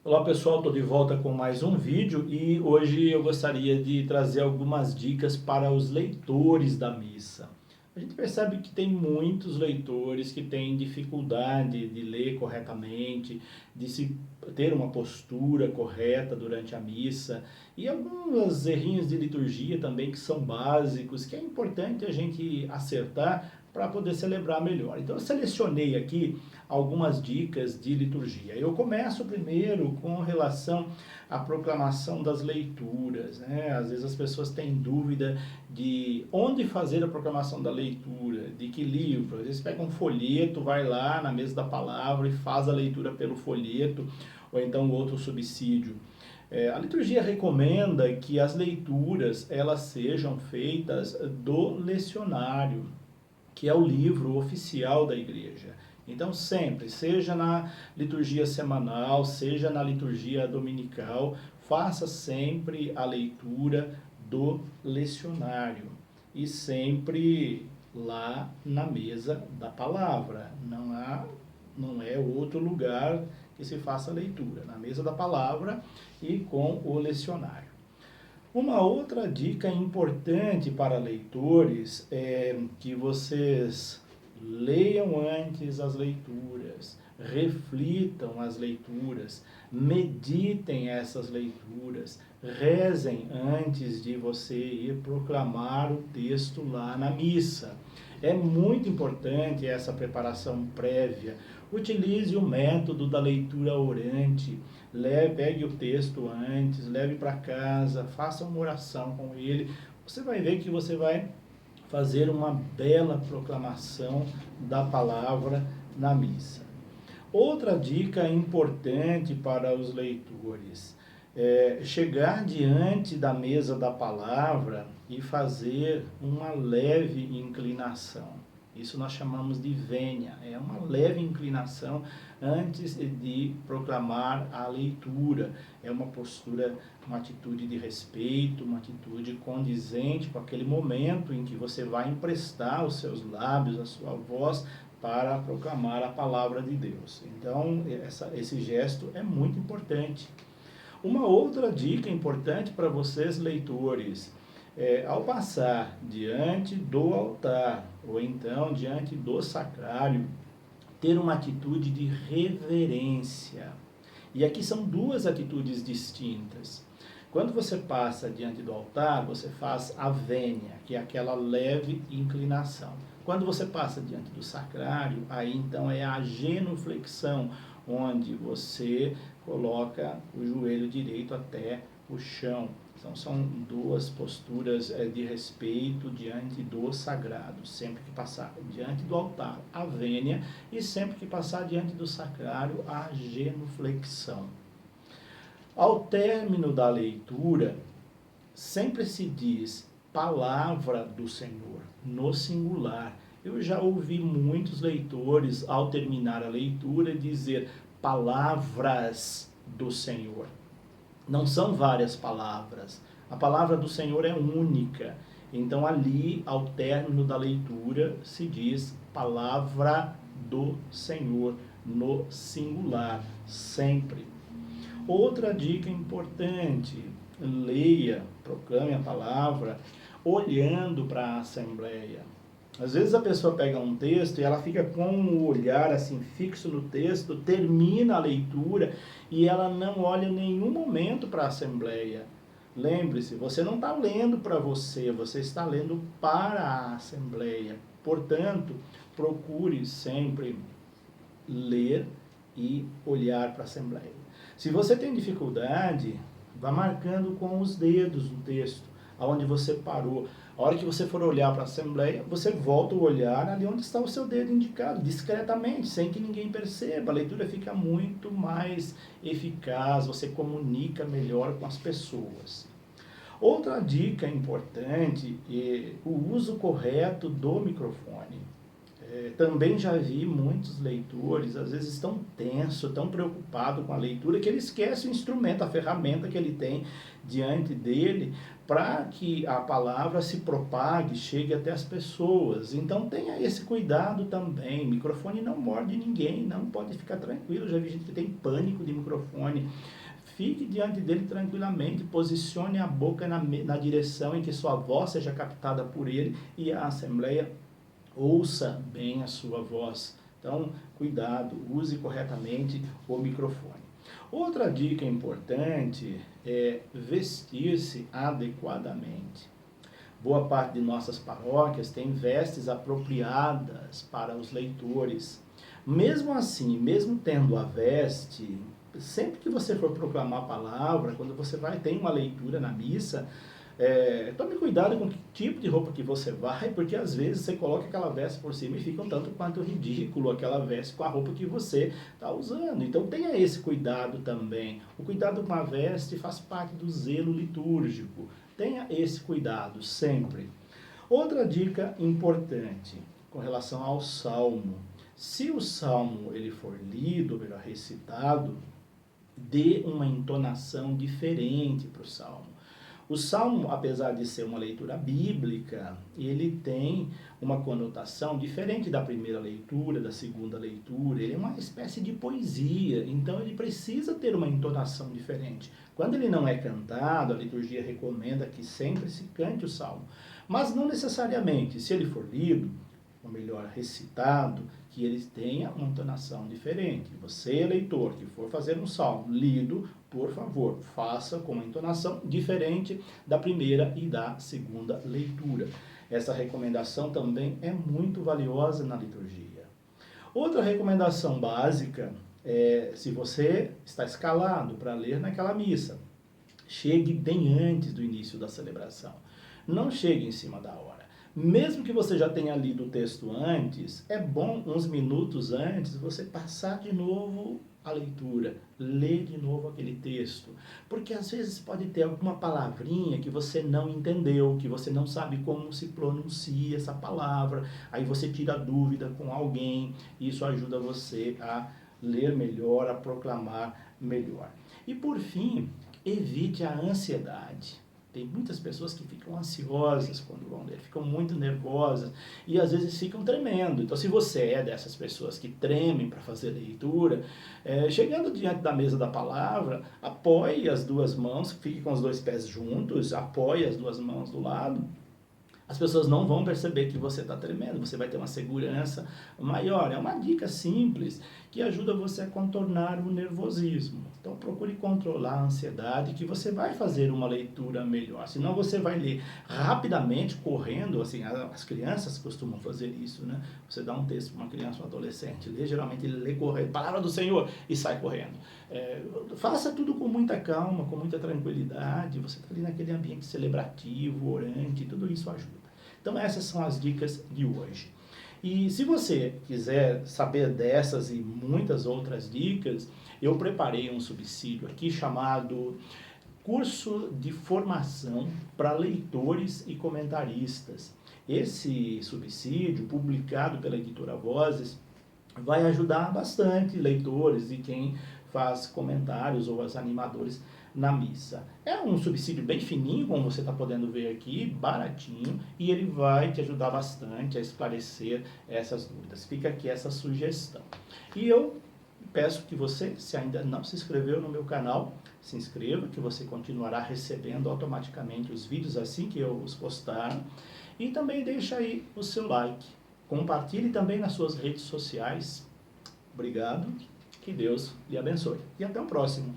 Olá pessoal, estou de volta com mais um vídeo e hoje eu gostaria de trazer algumas dicas para os leitores da missa. A gente percebe que tem muitos leitores que têm dificuldade de ler corretamente, de se ter uma postura correta durante a missa e alguns errinhos de liturgia também que são básicos, que é importante a gente acertar para poder celebrar melhor. Então eu selecionei aqui algumas dicas de liturgia. Eu começo primeiro com relação à proclamação das leituras, né? Às vezes as pessoas têm dúvida de onde fazer a proclamação da leitura, de que livro. Às vezes pega um folheto, vai lá na mesa da palavra e faz a leitura pelo folheto, ou então outro subsídio. A liturgia recomenda que as leituras elas sejam feitas do lecionário, que é o livro oficial da igreja. Então sempre, seja na liturgia semanal, seja na liturgia dominical, faça sempre a leitura do lecionário e sempre lá na mesa da palavra. Não é outro lugar que se faça a leitura, na mesa da palavra e com o lecionário. Uma outra dica importante para leitores é que vocês leiam antes as leituras, reflitam as leituras, meditem essas leituras, rezem antes de você ir proclamar o texto lá na missa. É muito importante essa preparação prévia. Utilize o método da leitura orante. Pegue o texto antes, leve para casa, faça uma oração com ele. Você vai ver que você vai fazer uma bela proclamação da palavra na missa. Outra dica importante para os leitores é chegar diante da mesa da palavra e fazer uma leve inclinação. Isso nós chamamos de vênia, é uma leve inclinação antes de proclamar a leitura. É uma postura, uma atitude de respeito, uma atitude condizente com aquele momento em que você vai emprestar os seus lábios, a sua voz, para proclamar a palavra de Deus. Então, esse gesto é muito importante. Uma outra dica importante para vocês, leitores, ao passar diante do altar, ou então diante do sacrário, ter uma atitude de reverência. E aqui são duas atitudes distintas. Quando você passa diante do altar, você faz a vênia, que é aquela leve inclinação. Quando você passa diante do sacrário, aí então é a genuflexão, onde você coloca o joelho direito até o chão. Então são duas posturas de respeito diante do sagrado. Sempre que passar diante do altar, a vênia, e sempre que passar diante do sacrário, a genuflexão. Ao término da leitura, sempre se diz palavra do Senhor, no singular. Eu já ouvi muitos leitores, ao terminar a leitura, dizer palavras do Senhor. Não são várias palavras. A palavra do Senhor é única. Então ali, ao término da leitura, se diz palavra do Senhor, no singular, sempre. Outra dica importante, leia, proclame a palavra, olhando para a assembleia. Às vezes a pessoa pega um texto e ela fica com o olhar assim fixo no texto, termina a leitura e ela não olha em nenhum momento para a assembleia. Lembre-se, você não está lendo para você, você está lendo para a assembleia. Portanto, procure sempre ler e olhar para a assembleia. Se você tem dificuldade, vá marcando com os dedos o texto, aonde você parou. A hora que você for olhar para a assembleia, você volta o olhar ali onde está o seu dedo indicado, discretamente, sem que ninguém perceba. A leitura fica muito mais eficaz, você comunica melhor com as pessoas. Outra dica importante é o uso correto do microfone. Também já vi muitos leitores, às vezes tão tenso, tão preocupado com a leitura, que ele esquece o instrumento, a ferramenta que ele tem diante dele, para que a palavra se propague, chegue até as pessoas. Então tenha esse cuidado também. Microfone não morde ninguém, não pode ficar tranquilo. Eu já vi gente que tem pânico de microfone. Fique diante dele tranquilamente, posicione a boca na direção em que sua voz seja captada por ele e a assembleia ouça bem a sua voz. Então, cuidado, use corretamente o microfone. Outra dica importante é vestir-se adequadamente. Boa parte de nossas paróquias tem vestes apropriadas para os leitores. Mesmo assim, mesmo tendo a veste, sempre que você for proclamar a palavra, quando você tem uma leitura na missa, tome cuidado com que tipo de roupa que você vai, porque às vezes você coloca aquela veste por cima e fica um tanto quanto ridículo aquela veste com a roupa que você está usando. Então tenha esse cuidado também. O cuidado com a veste faz parte do zelo litúrgico. Tenha esse cuidado sempre. Outra dica importante com relação ao salmo. Se o salmo ele for lido, ou melhor, recitado, dê uma entonação diferente para o salmo. O Salmo, apesar de ser uma leitura bíblica, ele tem uma conotação diferente da primeira leitura, da segunda leitura. Ele é uma espécie de poesia, então ele precisa ter uma entonação diferente. Quando ele não é cantado, a liturgia recomenda que sempre se cante o Salmo. Mas não necessariamente, se ele for lido, ou melhor, recitado, que ele tenha uma entonação diferente. Você, leitor, que for fazer um salmo lido, por favor, faça com uma entonação diferente da primeira e da segunda leitura. Essa recomendação também é muito valiosa na liturgia. Outra recomendação básica é, se você está escalado para ler naquela missa, chegue bem antes do início da celebração. Não chegue em cima da hora. Mesmo que você já tenha lido o texto antes, é bom uns minutos antes você passar de novo a leitura, ler de novo aquele texto, porque às vezes pode ter alguma palavrinha que você não entendeu, que você não sabe como se pronuncia essa palavra, aí você tira dúvida com alguém, e isso ajuda você a ler melhor, a proclamar melhor. E por fim, evite a ansiedade. Tem muitas pessoas que ficam ansiosas quando vão ler, ficam muito nervosas e às vezes ficam tremendo. Então, se você é dessas pessoas que tremem para fazer leitura, chegando diante da mesa da palavra, apoie as duas mãos, fique com os dois pés juntos, apoie as duas mãos do lado. As pessoas não vão perceber que você está tremendo, você vai ter uma segurança maior. É uma dica simples que ajuda você a contornar o nervosismo. Então procure controlar a ansiedade que você vai fazer uma leitura melhor. Senão você vai ler rapidamente, correndo, assim, as crianças costumam fazer isso, né? Você dá um texto para uma criança ou um adolescente, geralmente ele lê correndo, palavra do Senhor, e sai correndo. Faça tudo com muita calma, com muita tranquilidade, você está ali naquele ambiente celebrativo, orante, tudo isso ajuda. Então essas são as dicas de hoje. E se você quiser saber dessas e muitas outras dicas, eu preparei um subsídio aqui chamado Curso de Formação para Leitores e Comentaristas. Esse subsídio, publicado pela editora Vozes, vai ajudar bastante leitores e quem faz comentários ou os animadores na missa. É um subsídio bem fininho, como você está podendo ver aqui, baratinho, e ele vai te ajudar bastante a esclarecer essas dúvidas. Fica aqui essa sugestão. E eu peço que você, se ainda não se inscreveu no meu canal, se inscreva, que você continuará recebendo automaticamente os vídeos assim que eu os postar. E também deixa aí o seu like. Compartilhe também nas suas redes sociais. Obrigado, que Deus lhe abençoe. E até o próximo.